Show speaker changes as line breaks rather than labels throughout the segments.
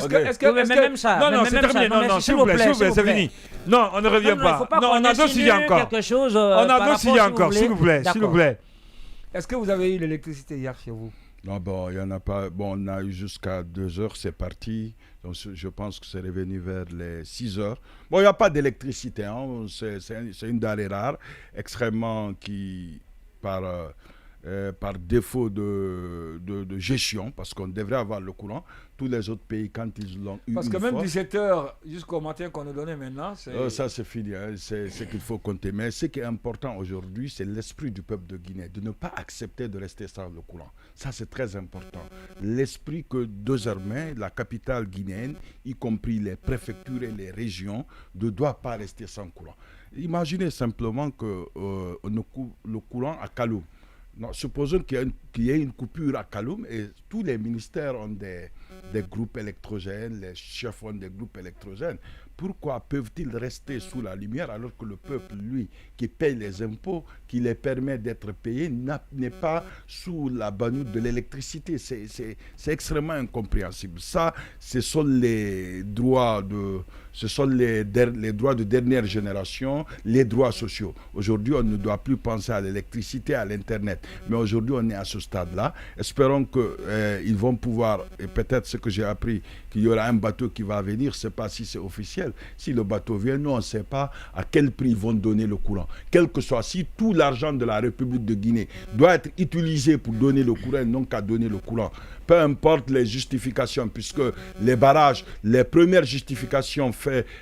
Même ça.
Non, c'est terminé. Non, s'il vous plaît, c'est fini. Non, on ne revient pas. Non, on a d'autres sujets encore. On a d'autres sujets encore, s'il vous plaît. Est-ce que vous avez eu l'électricité hier chez vous?
Non, bon, il n'y en a pas. Bon, on a eu jusqu'à 2 heures, c'est parti. Donc, je pense que c'est revenu vers les 6 heures. Bon, il n'y a pas d'électricité. Hein. C'est une denrée rare, extrêmement qui, par défaut de gestion, parce qu'on devrait avoir le courant. Tous les autres pays, quand ils l'ont eu.
Parce que même 17h jusqu'au matin qu'on nous donnait maintenant,
ça, c'est fini. Hein. C'est ce qu'il faut compter. Mais ce qui est important aujourd'hui, c'est l'esprit du peuple de Guinée, de ne pas accepter de rester sans le courant. Ça, c'est très important. L'esprit que désormais, la capitale guinéenne, y compris les préfectures et les régions, ne doit pas rester sans courant. Imaginez simplement que le courant à Kaloum. Non, supposons qu'il y ait une coupure à Kaloum et tous les ministères ont des groupes électrogènes, les chefs ont des groupes électrogènes. Pourquoi peuvent-ils rester sous la lumière alors que le peuple, lui, qui paye les impôts, qui les permet d'être payés, n'est pas sous la bannière de l'électricité? C'est extrêmement incompréhensible. Ça, ce sont les droits les droits de dernière génération, les droits sociaux. Aujourd'hui, on ne doit plus penser à l'électricité, à l'Internet. Mais aujourd'hui, on est à ce stade-là. Espérons qu'ils vont pouvoir, et peut-être ce que j'ai appris, qu'il y aura un bateau qui va venir, je ne sais pas si c'est officiel. Si le bateau vient, nous, on ne sait pas à quel prix ils vont donner le courant. Quel que soit, si tout l'argent de la République de Guinée doit être utilisé pour donner le courant, non qu'à donner le courant. Peu importe les justifications, puisque les barrages, les premières justifications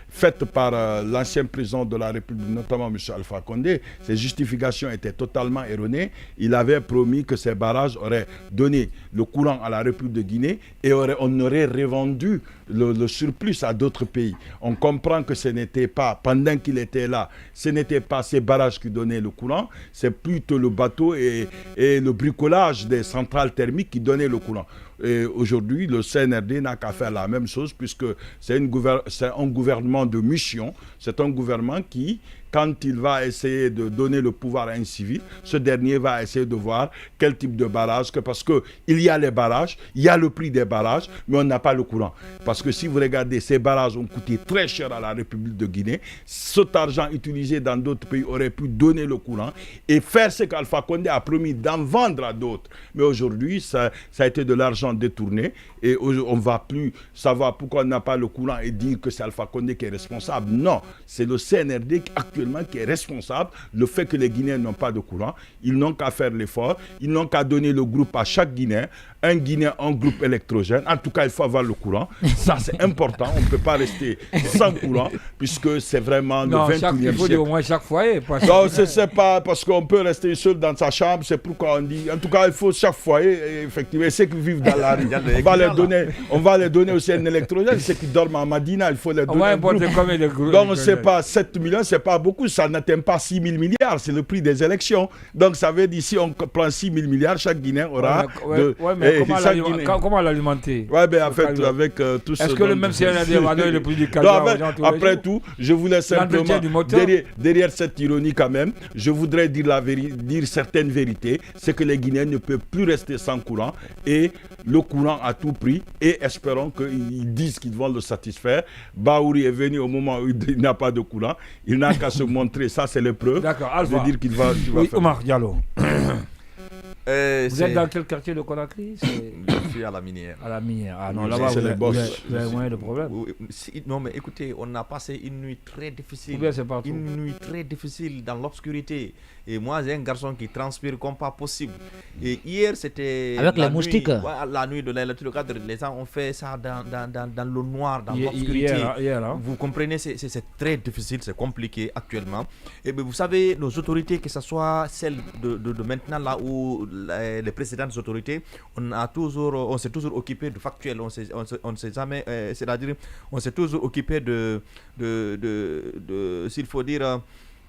faites par l'ancien président de la République, notamment M. Alpha Condé, ces justifications étaient totalement erronées. Il avait promis que ces barrages auraient donné le courant à la République de Guinée et on aurait revendu le surplus à d'autres pays. On comprend que ce n'était pas, pendant qu'il était là, ce n'était pas ces barrages qui donnaient le courant, c'est plutôt le bateau et le bricolage des centrales thermiques qui donnaient le courant. Et aujourd'hui, le CNRD n'a qu'à faire la même chose puisque c'est un gouvernement de mission, c'est un gouvernement qui, quand il va essayer de donner le pouvoir à un civil, ce dernier va essayer de voir quel type de barrage, parce qu'il y a les barrages, il y a le prix des barrages, mais on n'a pas le courant. Parce que si vous regardez, ces barrages ont coûté très cher à la République de Guinée. Cet argent utilisé dans d'autres pays aurait pu donner le courant et faire ce qu'Alpha Condé a promis d'en vendre à d'autres. Mais aujourd'hui, ça a été de l'argent détourné et on ne va plus savoir pourquoi on n'a pas le courant et dire que c'est Alpha Condé qui est responsable. Non, c'est le CNRD actuellement qui est responsable. Le fait que les Guinéens n'ont pas de courant, ils n'ont qu'à faire l'effort, ils n'ont qu'à donner le groupe à chaque Guinéen, un Guinéen, un groupe électrogène. En tout cas, il faut avoir le courant. Ça, c'est important. On ne peut pas rester sans courant puisque c'est vraiment le 21e siècle.
Il faut dire au moins chaque foyer.
Non, c'est pas parce qu'on peut rester seul dans sa chambre. C'est pourquoi on dit, en tout cas, il faut chaque foyer, effectivement, ceux qui vivent dans la rue, on va les donner aussi un électrogène. Ceux qui dorment à Madina, il faut les donner un groupe. Donc, c'est pas 7 millions, c'est pas beaucoup. Ça n'atteint pas 6 000 milliards. C'est le prix des élections. Donc, ça veut dire, si on prend 6 000 milliards, chaque Guinéen aura...
Comment l'alimenter?
Oui, ben en fait, avec tout ce...
Est-ce que le même CNRD va donner le prix du calva aux gens tous les
Après
jours?
tout, je voulais simplement... Derrière cette ironie quand même, je voudrais dire certaines vérités. C'est que les Guinéens ne peuvent plus rester sans courant et le courant à tout prix. Et espérons qu'ils disent qu'ils vont le satisfaire. Baouri est venu au moment où il n'a pas de courant. Il n'a qu'à se montrer. Ça, c'est l'épreuve.
D'accord, Alpha.
De dire qu'il va
oui,
faire.
Omar Diallo. Vous êtes dans quel quartier de Conakry?
Je suis à la minière.
À la minière. Ah non,
Oui,
là-bas,
c'est les boss.
vous avez moins de problèmes.
Non, mais écoutez, on a passé une nuit très difficile.
Ou bien c'est partout.
Une nuit très difficile dans l'obscurité. Et moi, j'ai un garçon qui transpire comme pas possible. Et hier, c'était...
Avec les moustiques.
La nuit de l'électricité, les gens ont fait ça dans le noir, dans l'obscurité.
Hier, hein?
Vous comprenez, c'est très difficile, c'est compliqué actuellement. Et bien, vous savez, nos autorités, que ce soit celles de maintenant, là où les précédentes autorités, on s'est toujours occupé de factuel, on s'est jamais, c'est-à-dire, on s'est toujours occupé de s'il faut dire,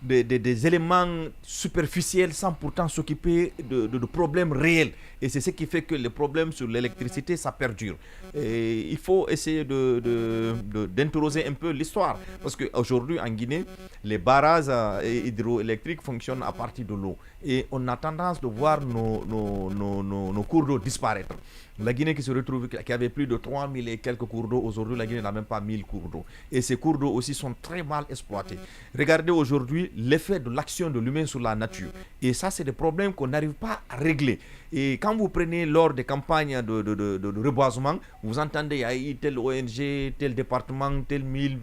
des éléments superficiels sans pourtant s'occuper de problèmes réels. Et c'est ce qui fait que les problèmes sur l'électricité, ça perdure. Et il faut essayer d'interroger un peu l'histoire. Parce qu'aujourd'hui, en Guinée, les barrages hydroélectriques fonctionnent à partir de l'eau. Et on a tendance de voir nos cours d'eau disparaître. La Guinée qui avait plus de 3000 et quelques cours d'eau, aujourd'hui la Guinée n'a même pas 1000 cours d'eau. Et ces cours d'eau aussi sont très mal exploités. Regardez aujourd'hui l'effet de l'action de l'humain sur la nature. Et ça, c'est des problèmes qu'on n'arrive pas à régler. Et quand vous prenez lors des campagnes de reboisement, vous entendez, il y a eu telle ONG, tel département, tel mille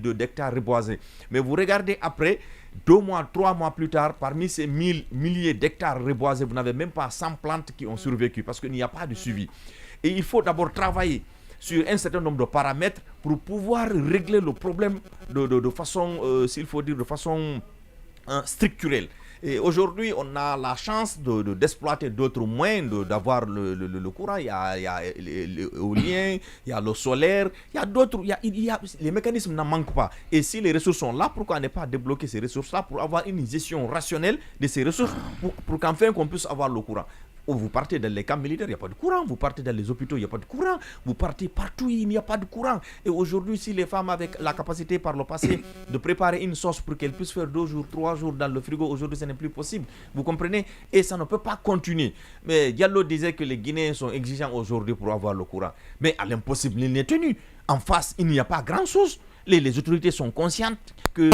d'hectares reboisés. Mais vous regardez après, 2 mois, 3 mois plus tard, parmi ces milliers d'hectares reboisés, vous n'avez même pas 100 plantes qui ont survécu parce qu'il n'y a pas de suivi. Et il faut d'abord travailler sur un certain nombre de paramètres pour pouvoir régler le problème de façon, s'il faut dire, de façon structurelle. Et aujourd'hui, on a la chance d'exploiter d'autres moyens d'avoir le courant. Il y a l'éolien, il y a le solaire, il y a d'autres. Les mécanismes n'en manquent pas. Et si les ressources sont là, pourquoi ne pas débloquer ces ressources-là pour avoir une gestion rationnelle de ces ressources pour qu'enfin qu'on puisse avoir le courant? Vous partez dans les camps militaires, il n'y a pas de courant. Vous partez dans les hôpitaux, il n'y a pas de courant. Vous partez partout, il n'y a pas de courant. Et aujourd'hui, si les femmes avaient la capacité par le passé de préparer une sauce pour qu'elles puissent faire 2 jours, 3 jours dans le frigo, aujourd'hui, ce n'est plus possible. Vous comprenez? Et ça ne peut pas continuer. Mais Diallo disait que les Guinéens sont exigeants aujourd'hui pour avoir le courant. Mais à l'impossible, il n'est tenu. En face, il n'y a pas grand-chose. Les autorités sont conscientes que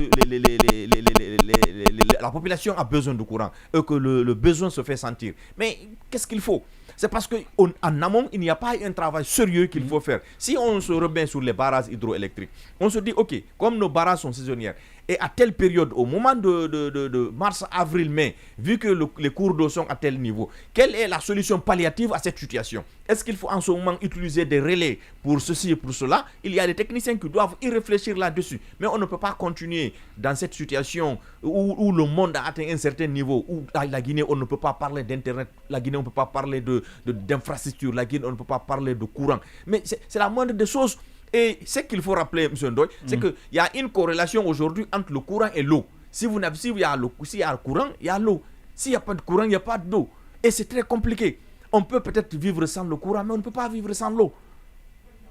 la population a besoin de courant et que le besoin se fait sentir. Mais qu'est-ce qu'il faut? C'est parce qu'en amont, il n'y a pas un travail sérieux qu'il faut faire. Si on se remet sur les barrages hydroélectriques, on se dit, ok, comme nos barrages sont saisonnières, et à telle période, au moment de mars, avril, mai, vu que les cours d'eau sont à tel niveau, quelle est la solution palliative à cette situation? Est-ce qu'il faut en ce moment utiliser des relais pour ceci et pour cela? Il y a des techniciens qui doivent y réfléchir là-dessus. Mais on ne peut pas continuer dans cette situation où le monde a atteint un certain niveau, où la Guinée, on ne peut pas parler d'Internet, la Guinée, on ne peut pas parler d'infrastructure, la Guinée, on ne peut pas parler de courant. Mais c'est la moindre des choses. Et ce qu'il faut rappeler, M. Ndoye, c'est qu'il y a une corrélation aujourd'hui entre le courant et l'eau. S'il y a le courant, il y a l'eau. S'il n'y a pas de courant, il n'y a pas d'eau. Et c'est très compliqué. On peut peut-être vivre sans le courant, mais on ne peut pas vivre sans l'eau.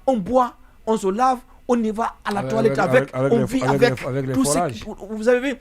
On boit, on se lave, on y va à la toilette on vit avec tout ce vous avez vu,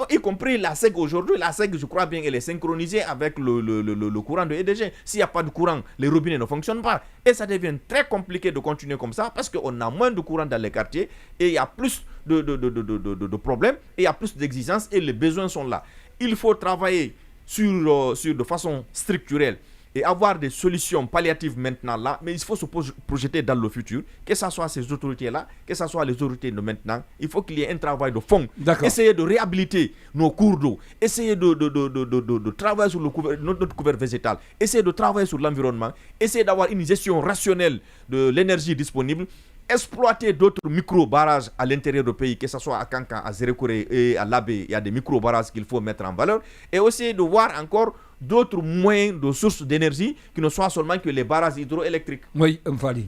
y compris la SEG aujourd'hui. La SEG, je crois bien, elle est synchronisée avec le courant de EDG. S'il n'y a pas de courant, les robinets ne fonctionnent pas. Et ça devient très compliqué de continuer comme ça parce qu'on a moins de courant dans les quartiers et il y a plus de problèmes et il y a plus d'exigences et les besoins sont là. Il faut travailler sur de façon structurelle et avoir des solutions palliatives maintenant là, mais il faut se projeter dans le futur, que ce soit ces autorités-là, que ce soit les autorités de maintenant. Il faut qu'il y ait un travail de fond. Essayer de réhabiliter nos cours d'eau, essayer de travailler sur notre couvert végétal, essayer de travailler sur l'environnement, essayer d'avoir une gestion rationnelle de l'énergie disponible, exploiter d'autres micro-barrages à l'intérieur du pays, que ce soit à Kankan, à Zérékoré et à Labé. Il y a des micro-barrages qu'il faut mettre en valeur, et aussi de voir encore d'autres moyens de sources d'énergie qui ne soient seulement que les barrages hydroélectriques.
Oui, Mfali.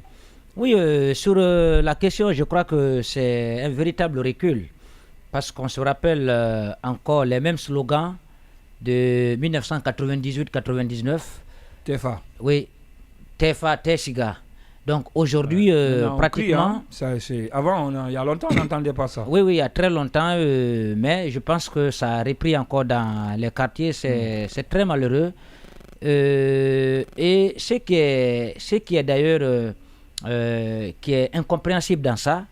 Oui, sur la question, je crois que c'est un véritable recul, parce qu'on se rappelle encore les mêmes slogans de 1998-99.
TEFA.
Oui, TEFA, TESIGA. Donc aujourd'hui, pratiquement...
Avant, il y a longtemps, on n'entendait pas ça.
Oui, il y a très longtemps, mais je pense que ça a repris encore dans les quartiers, c'est très malheureux. Et ce qui est d'ailleurs qui est incompréhensible dans ça,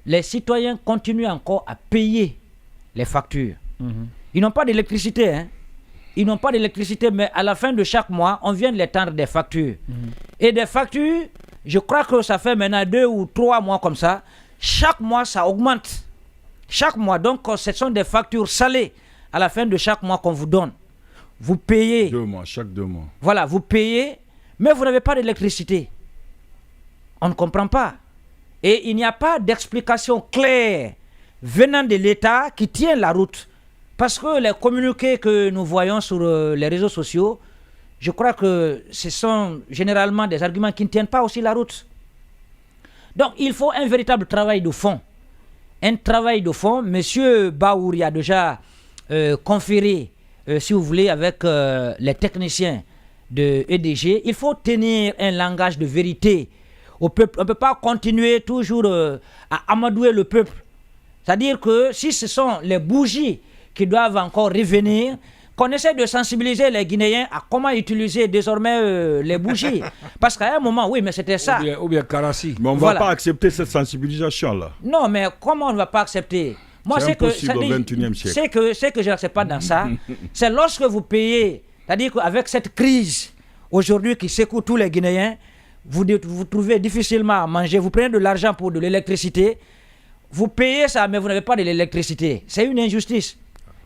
les citoyens continuent encore à payer les factures. Ils n'ont pas d'électricité, hein. Ils n'ont pas d'électricité, mais à la fin de chaque mois, on vient de les tendre des factures. Et des factures, je crois que ça fait maintenant 2 ou 3 mois comme ça. Chaque mois, ça augmente. Chaque mois. Donc, ce sont des factures salées à la fin de chaque mois qu'on vous donne. Vous payez.
2 mois, chaque 2 mois.
Voilà, vous payez, mais vous n'avez pas d'électricité. On ne comprend pas. Et il n'y a pas d'explication claire venant de l'État qui tient la route. Parce que les communiqués que nous voyons sur les réseaux sociaux, je crois que ce sont généralement des arguments qui ne tiennent pas aussi la route. Donc il faut un véritable travail de fond. un travail de fond. Monsieur Baouri a déjà conféré, si vous voulez, avec les techniciens de EDG. Il faut tenir un langage de vérité au peuple. On ne peut pas continuer toujours à amadouer le peuple. C'est-à-dire que si ce sont les bougies qui doivent encore revenir, qu'on essaie de sensibiliser les Guinéens à comment utiliser désormais les bougies. Parce qu'à un moment, oui, mais c'était ça.
Ou bien Karassi.
Mais on ne va pas accepter cette sensibilisation-là.
Non, mais comment on ne va pas accepter? Moi,
c'est impossible au XXIe siècle.
C'est que je n'accepte pas dans ça. C'est lorsque vous payez, c'est-à-dire qu'avec cette crise, aujourd'hui qui secoue tous les Guinéens, vous trouvez difficilement à manger, vous prenez de l'argent pour de l'électricité, vous payez ça, mais vous n'avez pas de l'électricité. C'est une injustice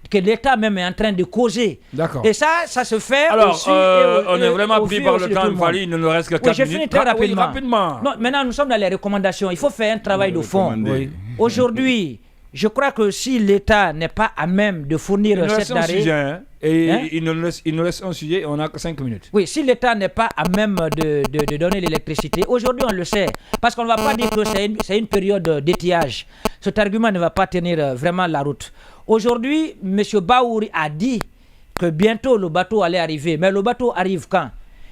que l'État même est en train de causer.
D'accord.
Et ça se fait.
Alors,
aussi,
on est vraiment pris par le temps, Fally, il ne nous reste que 4 minutes.
Je finis très rapidement.
Oui, rapidement.
Non, maintenant, nous sommes dans les recommandations. Il faut faire un travail de fond.
Oui.
Aujourd'hui, je crois que si l'État n'est pas à même de fournir cette denrée...
Il nous laisse un sujet, on n'a que 5 minutes.
Oui, si l'État n'est pas à même de donner l'électricité, aujourd'hui on le sait, parce qu'on ne va pas dire que c'est une période d'étiage. Cet argument ne va pas tenir vraiment la route. Aujourd'hui, M. Baouri a dit que bientôt le bateau allait arriver, mais le bateau arrive quand?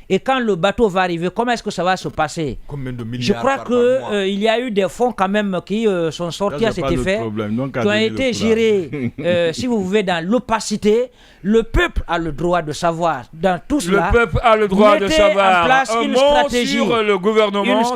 Et quand le bateau va arriver, comment est-ce que ça va se passer?
Combien de milliards?
Je crois qu'il y a eu des fonds quand même qui sont sortis à cet effet, qui ont été gérés, si vous voulez, dans l'opacité. Le peuple a le droit de savoir dans tout cela.
Le peuple a le droit de savoir.
En place
un
une
mot
stratégie
sur le gouvernement.